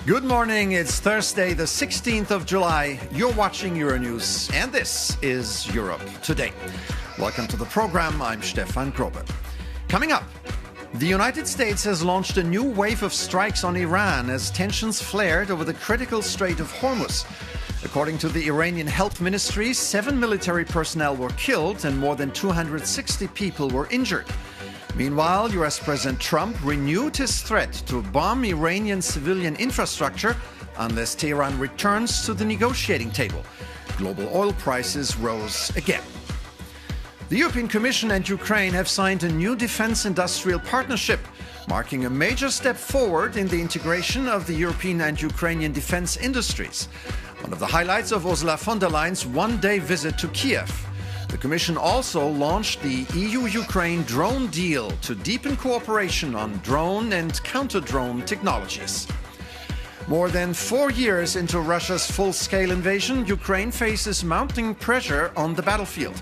Good morning, it's Thursday, the 16th of July. You're watching Euronews, and this is Europe Today. Welcome to the program, I'm Stefan Grobe. Coming up, the United States has launched a new wave of strikes on Iran as tensions flared over the critical Strait of Ormuz. According to the Iranian Health Ministry, 7 military personnel were killed and more than 260 people were injured. Meanwhile, US President Trump renewed his threat to bomb Iranian civilian infrastructure unless Tehran returns to the negotiating table. Global oil prices rose again. The European Commission and Ukraine have signed a new defense industrial partnership, marking a major step forward in the integration of the European and Ukrainian defense industries. One of the highlights of Ursula von der Leyen's one-day visit to Kiev. The Commission also launched the EU-Ukraine drone deal to deepen cooperation on drone and counter-drone technologies. More than 4 years into Russia's full-scale invasion, Ukraine faces mounting pressure on the battlefield.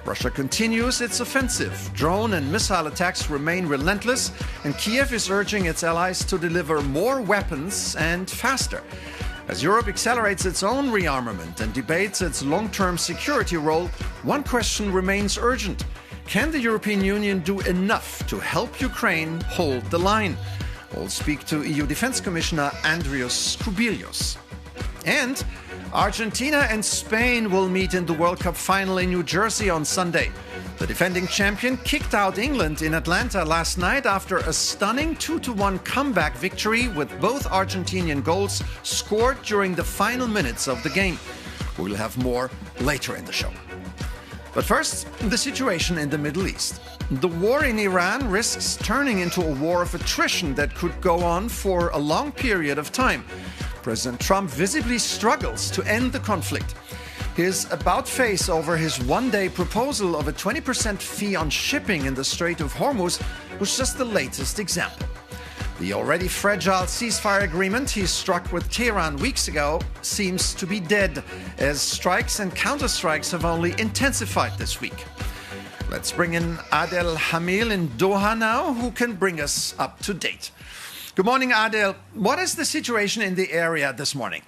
Russia continues its offensive. Drone and missile attacks remain relentless, and Kiev is urging its allies to deliver more weapons and faster. As Europe accelerates its own rearmament and debates its long-term security role, one question remains urgent. Can the European Union do enough to help Ukraine hold the line? We'll speak to EU Defense Commissioner Andrius Kubilius. And Argentina and Spain will meet in the World Cup final in New Jersey on Sunday. The defending champion kicked out England in Atlanta last night after a stunning 2-1 comeback victory with both Argentinian goals scored during the final minutes of the game. We'll have more later in the show. But first, the situation in the Middle East. The war in Iran risks turning into a war of attrition that could go on for a long period of time. President Trump visibly struggles to end the conflict. His about-face over his one-day proposal of a 20% fee on shipping in the Strait of Ormuz was just the latest example. The already fragile ceasefire agreement he struck with Tehran weeks ago seems to be dead, as strikes and counterstrikes have only intensified this week. Let's bring in Adel Hamil in Doha now, who can bring us up to date. Good morning, Adel. What is the situation in the area this morning?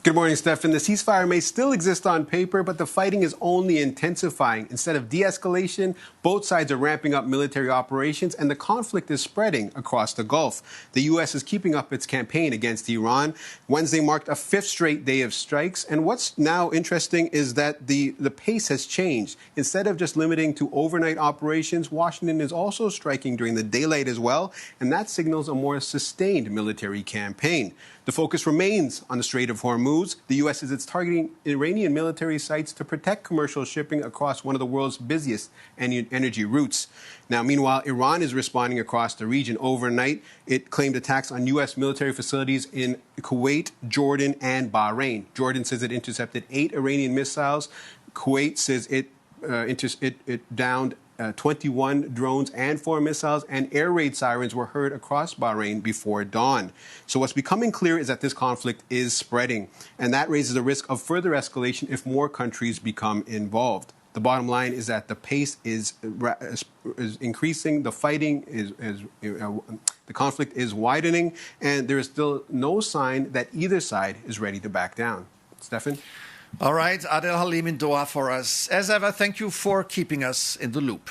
Good morning, Stefan. The ceasefire may still exist on paper, but the fighting is only intensifying. Instead of de-escalation, both sides are ramping up military operations, and the conflict is spreading across the Gulf. The U.S. is keeping up its campaign against Iran. Wednesday marked a 5th straight day of strikes, and what's now interesting is that the pace has changed. Instead of just limiting to overnight operations, Washington is also striking during the daylight as well, and that signals a more sustained military campaign. The focus remains on the Strait of Ormuz. The U.S. is targeting Iranian military sites to protect commercial shipping across one of the world's busiest energy routes. Now, meanwhile, Iran is responding across the region overnight. It claimed attacks on U.S. military facilities in Kuwait, Jordan, and Bahrain. Jordan says it intercepted 8 Iranian missiles. Kuwait says it downed 21 drones and 4 missiles, and air raid sirens were heard across Bahrain before dawn. So what's becoming clear is that this conflict is spreading, and that raises the risk of further escalation if more countries become involved. The bottom line is that the pace is increasing, the fighting the conflict is widening, and there is still no sign that either side is ready to back down. Stefan? All right, Adel Halim in Doha for us. As ever, thank you for keeping us in the loop.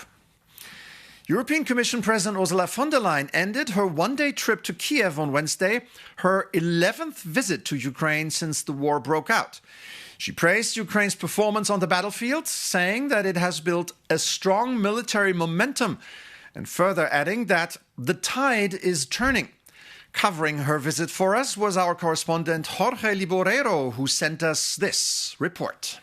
European Commission President Ursula von der Leyen ended her one-day trip to Kiev on Wednesday, her 11th visit to Ukraine since the war broke out. She praised Ukraine's performance on the battlefield, saying that it has built a strong military momentum, and further adding that the tide is turning. Covering her visit for us was our correspondent Jorge Liborero, who sent us this report.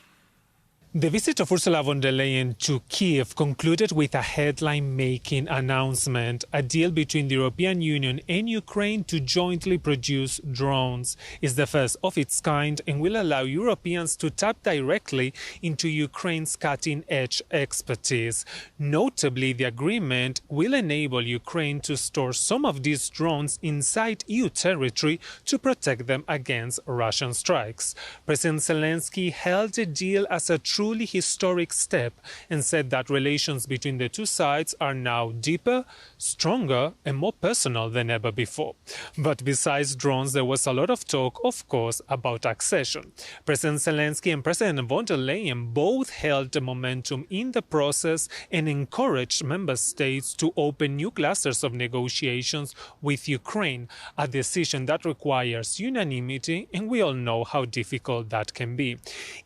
The visit of Ursula von der Leyen to Kiev concluded with a headline-making announcement, a deal between the European Union and Ukraine to jointly produce drones. It's the first of its kind and will allow Europeans to tap directly into Ukraine's cutting-edge expertise. Notably, the agreement will enable Ukraine to store some of these drones inside EU territory to protect them against Russian strikes. President Zelensky hailed the deal as a true truly historic step and said that relations between the two sides are now deeper, stronger and more personal than ever before. But besides drones, there was a lot of talk, of course, about accession. President Zelensky and President von der Leyen both held the momentum in the process and encouraged member states to open new clusters of negotiations with Ukraine, a decision that requires unanimity, and we all know how difficult that can be.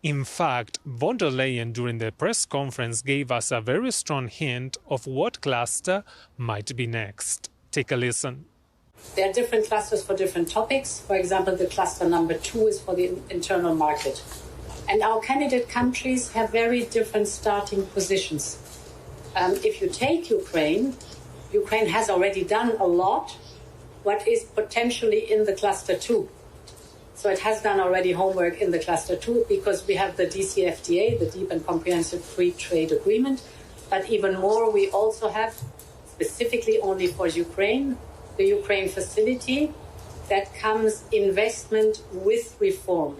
In fact, von der Leyen during the press conference gave us a very strong hint of what cluster might be next. Take a listen. There are different clusters for different topics. For example, the cluster number 2 is for the internal market. And our candidate countries have very different starting positions. If you take Ukraine, Ukraine has already done a lot what is potentially in the cluster 2. So it has done already homework in the cluster 2 because we have the DCFTA, the Deep and Comprehensive Free Trade Agreement. But even more, we also have, specifically only for Ukraine, the Ukraine facility that comes investment with reform.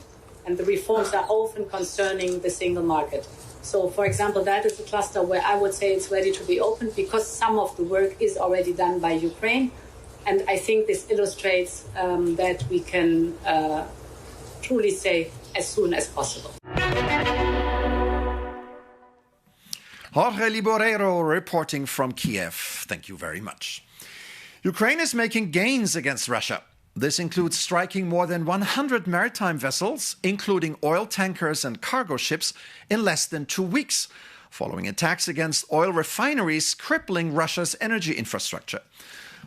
And the reforms are often concerning the single market. So, for example, that is a cluster where I would say it's ready to be opened because some of the work is already done by Ukraine. And I think this illustrates that we can truly say as soon as possible. Jorge Liborero reporting from Kiev. Thank you very much. Ukraine is making gains against Russia. This includes striking more than 100 maritime vessels, including oil tankers and cargo ships, in less than 2 weeks, following attacks against oil refineries crippling Russia's energy infrastructure.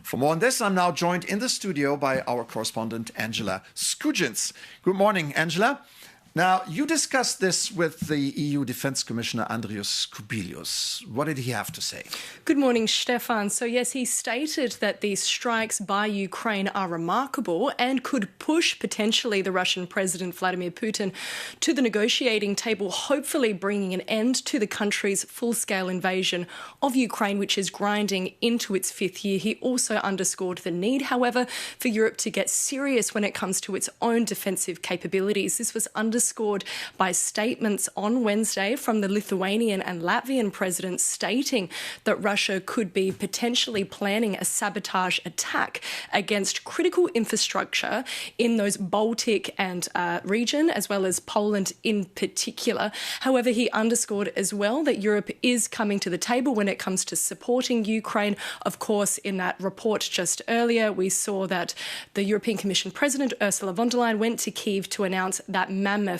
For more on this, I'm now joined in the studio by our correspondent, Angela Skujins. Good morning, Angela. Now, you discussed this with the EU Defence Commissioner Andrius Kubilius. What did he have to say? Good morning, Stefan. So, yes, he stated that these strikes by Ukraine are remarkable and could push potentially the Russian President Vladimir Putin to the negotiating table, hopefully bringing an end to the country's full-scale invasion of Ukraine, which is grinding into its 5th year. He also underscored the need, however, for Europe to get serious when it comes to its own defensive capabilities. This was underscored by statements on Wednesday from the Lithuanian and Latvian presidents stating that Russia could be potentially planning a sabotage attack against critical infrastructure in those Baltic and region, as well as Poland in particular. However, he underscored as well that Europe is coming to the table when it comes to supporting Ukraine. Of course, in that report just earlier, we saw that the European Commission President Ursula von der Leyen went to Kyiv to announce that mammoth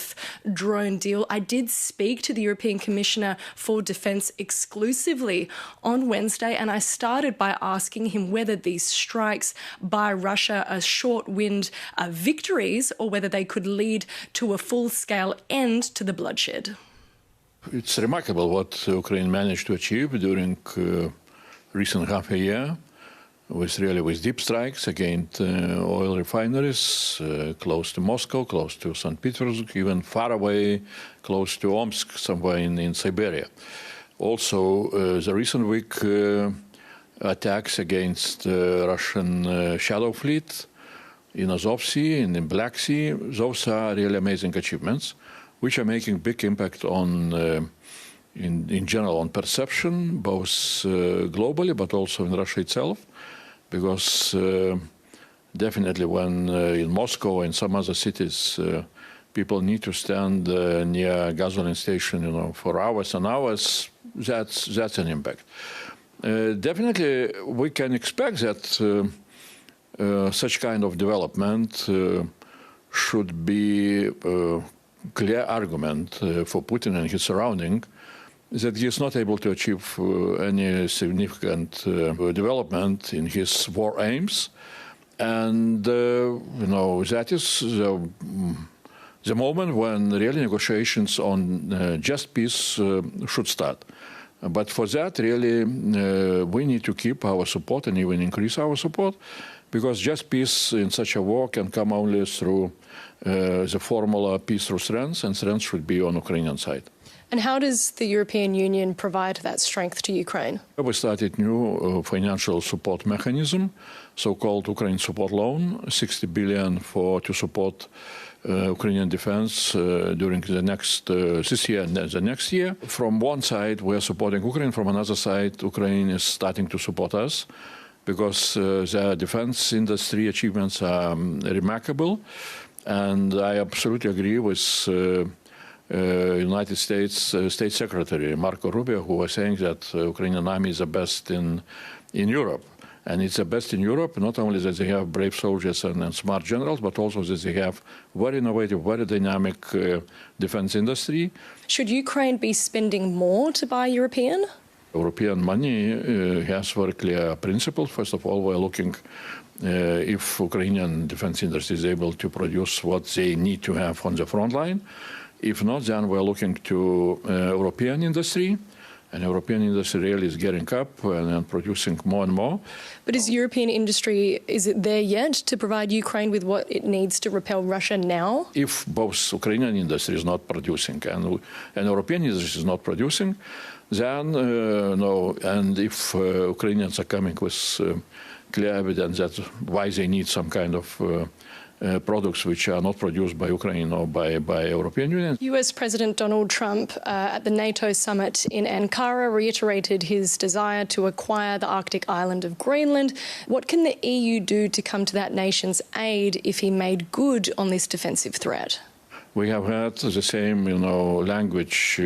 drone deal. I did speak to the European Commissioner for Defence exclusively on Wednesday, and I started by asking him whether these strikes by Russia are short-wind victories or whether they could lead to a full-scale end to the bloodshed. It's remarkable what Ukraine managed to achieve during recent half a year. With deep strikes against oil refineries close to Moscow, close to St. Petersburg, even far away, close to Omsk, somewhere in Siberia. Also, the recent week attacks against Russian shadow fleet in Azov Sea and in Black Sea, those are really amazing achievements, which are making big impact on in general on perception, both globally but also in Russia itself. Because definitely when in Moscow and some other cities, people need to stand near a gasoline station, for hours and hours, that's an impact. Definitely, we can expect that such kind of development should be a clear argument for Putin and his surrounding that he is not able to achieve any significant development in his war aims. And, that is the moment when really negotiations on just peace should start. But for that, really, we need to keep our support and even increase our support, because just peace in such a war can come only through the formula peace through strength, and strength should be on Ukrainian side. And how does the European Union provide that strength to Ukraine? We started new financial support mechanism, so-called Ukraine support loan, 60 billion to support Ukrainian defense during this year and the next year. From one side, we are supporting Ukraine. From another side, Ukraine is starting to support us because their defense industry achievements are remarkable. And I absolutely agree with United States State Secretary Marco Rubio, who was saying that Ukrainian army is the best in Europe. And it's the best in Europe, not only that they have brave soldiers and smart generals, but also that they have very innovative, very dynamic defense industry. Should Ukraine be spending more to buy European? European money has very clear principles. First of all, we're looking if Ukrainian defense industry is able to produce what they need to have on the front line. If not, then we're looking to European industry. And European industry really is getting up and producing more and more. But is European industry, is it there yet to provide Ukraine with what it needs to repel Russia now? If both Ukrainian industry is not producing and European industry is not producing, then no. And if Ukrainians are coming with clear evidence that why they need some kind of products which are not produced by Ukraine or by European Union. US President Donald Trump at the NATO summit in Ankara reiterated his desire to acquire the Arctic island of Greenland. What can the EU do to come to that nation's aid if he made good on this defensive threat? We have had the same, language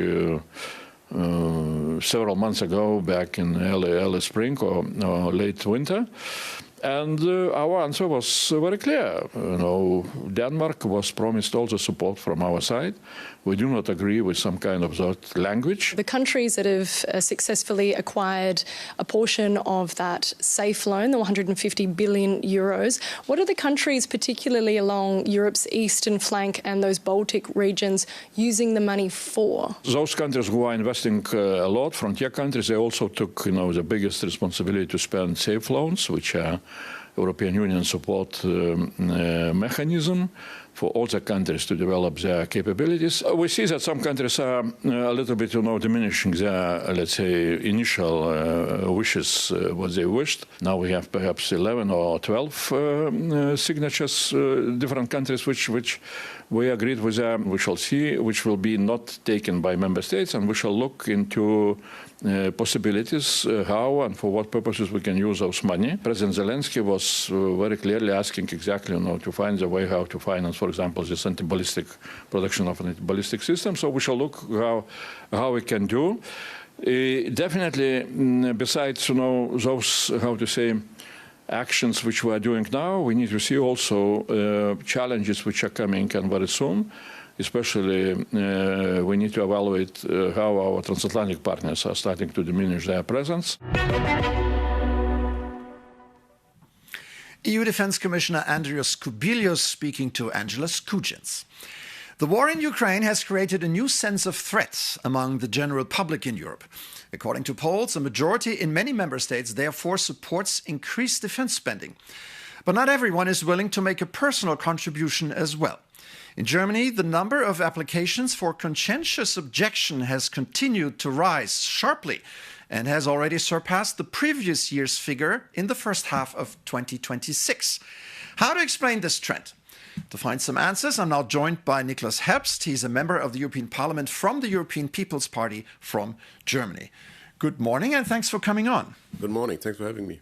several months ago, back in early spring or late winter. And our answer was very clear. Denmark was promised all the support from our side. We do not agree with some kind of that language. The countries that have successfully acquired a portion of that safe loan, the 150 billion euros, what are the countries, particularly along Europe's eastern flank and those Baltic regions, using the money for? Those countries who are investing a lot, frontier countries, they also took, the biggest responsibility to spend safe loans, which are European Union support mechanism for all the countries to develop their capabilities. We see that some countries are a little bit, diminishing their, let's say, initial wishes, what they wished. Now we have perhaps 11 or 12 signatures, different countries which we agreed with them. We shall see which will be not taken by member states, and we shall look into possibilities, how and for what purposes we can use those money. President Zelensky was very clearly asking exactly, to find the way how to finance, for example, this anti-ballistic production of an anti-ballistic system. So we shall look how we can do. Definitely, besides, those, actions which we are doing now, we need to see also challenges which are coming and very soon. Especially, we need to evaluate how our transatlantic partners are starting to diminish their presence. EU Defense Commissioner Andrius Kubilius speaking to Angela Skujins. The war in Ukraine has created a new sense of threat among the general public in Europe. According to polls, a majority in many member states therefore supports increased defense spending. But not everyone is willing to make a personal contribution as well. In Germany, the number of applications for conscientious objection has continued to rise sharply and has already surpassed the previous year's figure in the first half of 2026. How to explain this trend? To find some answers, I'm now joined by Niklas Herbst. He's a member of the European Parliament from the European People's Party from Germany. Good morning and thanks for coming on. Good morning. Thanks for having me.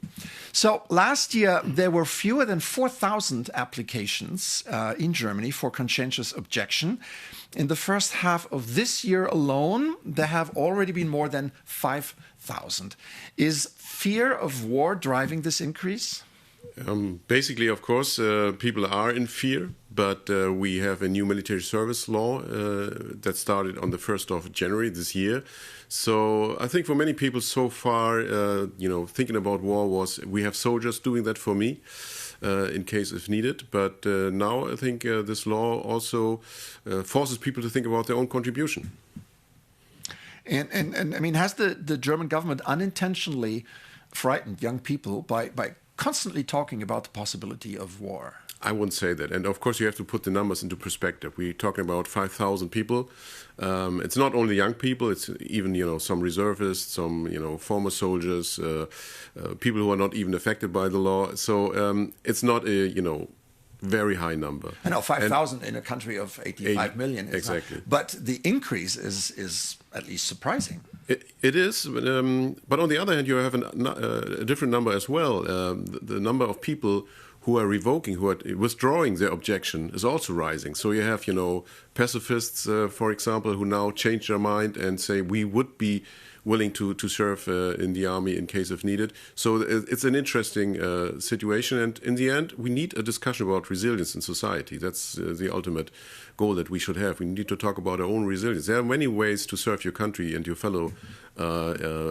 So last year, there were fewer than 4,000 applications in Germany for conscientious objection. In the first half of this year alone, there have already been more than 5,000. Is fear of war driving this increase? Basically, of course, people are in fear, but we have a new military service law that started on the 1st of January this year. So I think for many people so far, thinking about war was, we have soldiers doing that for me in case if needed. But now I think this law also forces people to think about their own contribution. And I mean, has the German government unintentionally frightened young people by constantly talking about the possibility of war? I wouldn't say that. And of course, you have to put the numbers into perspective. We're talking about 5,000 people. It's not only young people, it's even, some reservists, some, former soldiers, people who are not even affected by the law. So it's not a, very high number. I know, 5,000 in a country of 85 million. Exactly. But the increase is at least surprising. It is, but on the other hand, you have a different number as well. The number of people who are revoking, who are withdrawing their objection is also rising. So you have, pacifists, for example, who now change their mind and say we would be willing to serve in the army in case if needed. So it's an interesting situation. And in the end, we need a discussion about resilience in society. That's the ultimate goal that we should have. We need to talk about our own resilience. There are many ways to serve your country and your fellow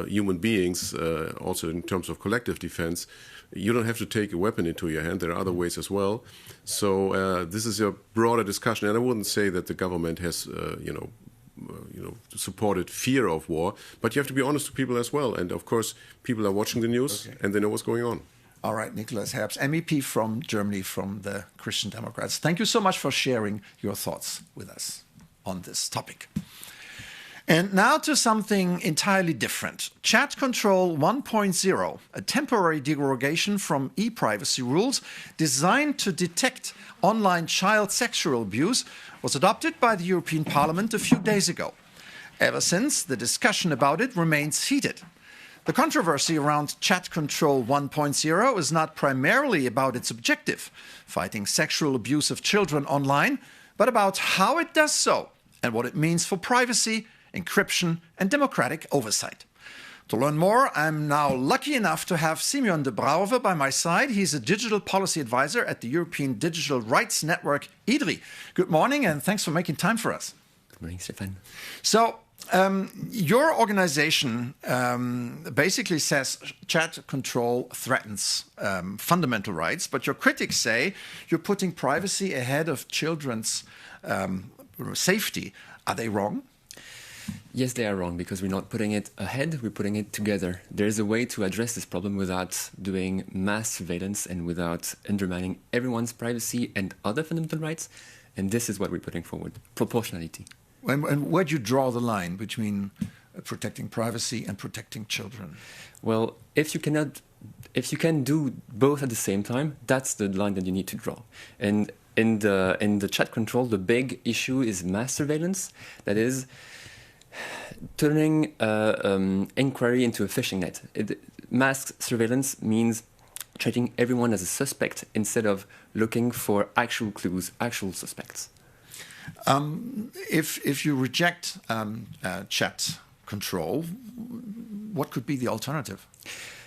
human beings, also in terms of collective defense. You don't have to take a weapon into your hand. There are other ways as well. So this is a broader discussion. And I wouldn't say that the government has, supported fear of war, but you have to be honest to people as well. And of course, people are watching the news and they know what's going on. All right, Nicholas Herbst, MEP from Germany, from the Christian Democrats. Thank you so much for sharing your thoughts with us on this topic. And now to something entirely different. Chat Control 1.0, a temporary derogation from e-privacy rules designed to detect online child sexual abuse, was adopted by the European Parliament a few days ago. Ever since, the discussion about it remains heated. The controversy around Chat Control 1.0 is not primarily about its objective, fighting sexual abuse of children online, but about how it does so and what it means for privacy, encryption, and democratic oversight. To learn more, I'm now lucky enough to have Simeon de Brouwer by my side. He's a digital policy advisor at the European Digital Rights Network, IDRI. Good morning, and thanks for making time for us. Good morning, Stefan. So, your organization basically says chat control threatens fundamental rights, but your critics say you're putting privacy ahead of children's safety. Are they wrong? Yes, they are wrong, because we're not putting it ahead, we're putting it together. There's a way to address this problem without doing mass surveillance and without undermining everyone's privacy and other fundamental rights, and this is what we're putting forward, proportionality. And where do you draw the line between protecting privacy and protecting children? Well, if you can do both at the same time, that's the line that you need to draw. And in the chat control, the big issue is mass surveillance, that is, turning inquiry into a fishing net. Mass surveillance means treating everyone as a suspect instead of looking for actual clues, actual suspects. If you reject chat control, what could be the alternative?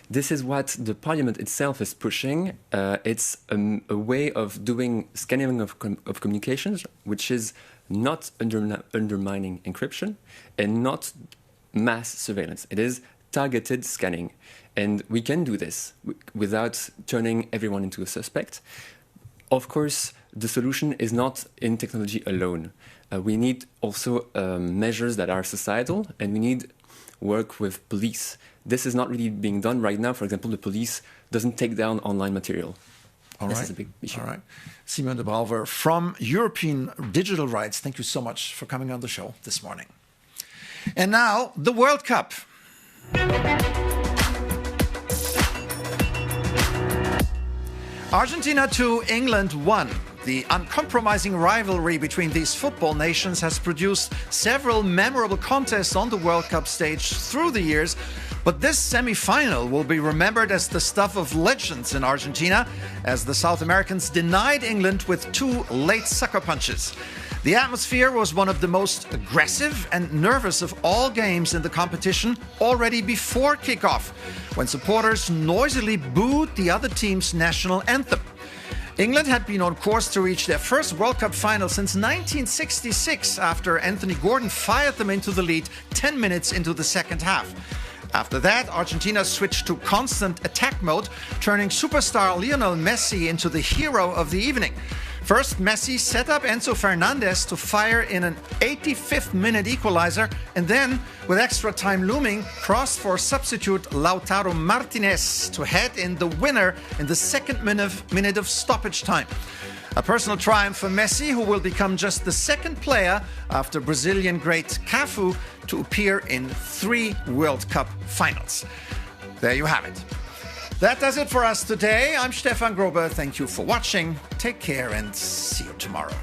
This is what the parliament itself is pushing. It's a way of doing scanning of communications, which is not undermining encryption and not mass surveillance. It is targeted scanning. And we can do this without turning everyone into a suspect. Of course, the solution is not in technology alone. We need also measures that are societal, and we need work with police. This is not really being done right now. For example, the police doesn't take down online material. This is a big issue. All right. Simeon de Brouwer from European Digital Rights, thank you so much for coming on the show this morning. And now, the World Cup. Argentina 2, England 1. The uncompromising rivalry between these football nations has produced several memorable contests on the World Cup stage through the years, but this semi-final will be remembered as the stuff of legends in Argentina, as the South Americans denied England with 2 late sucker punches. The atmosphere was one of the most aggressive and nervous of all games in the competition already before kickoff, when supporters noisily booed the other team's national anthem. England had been on course to reach their first World Cup final since 1966 after Anthony Gordon fired them into the lead 10 minutes into the second half. After that, Argentina switched to constant attack mode, turning superstar Lionel Messi into the hero of the evening. First, Messi set up Enzo Fernandez to fire in an 85th minute equalizer, and then, with extra time looming, crossed for substitute Lautaro Martinez to head in the winner in the second minute of stoppage time. A personal triumph for Messi, who will become just the second player after Brazilian great Cafu to appear in 3 World Cup finals. There you have it. That does it for us today. I'm Stefan Grobe. Thank you for watching. Take care and see you tomorrow.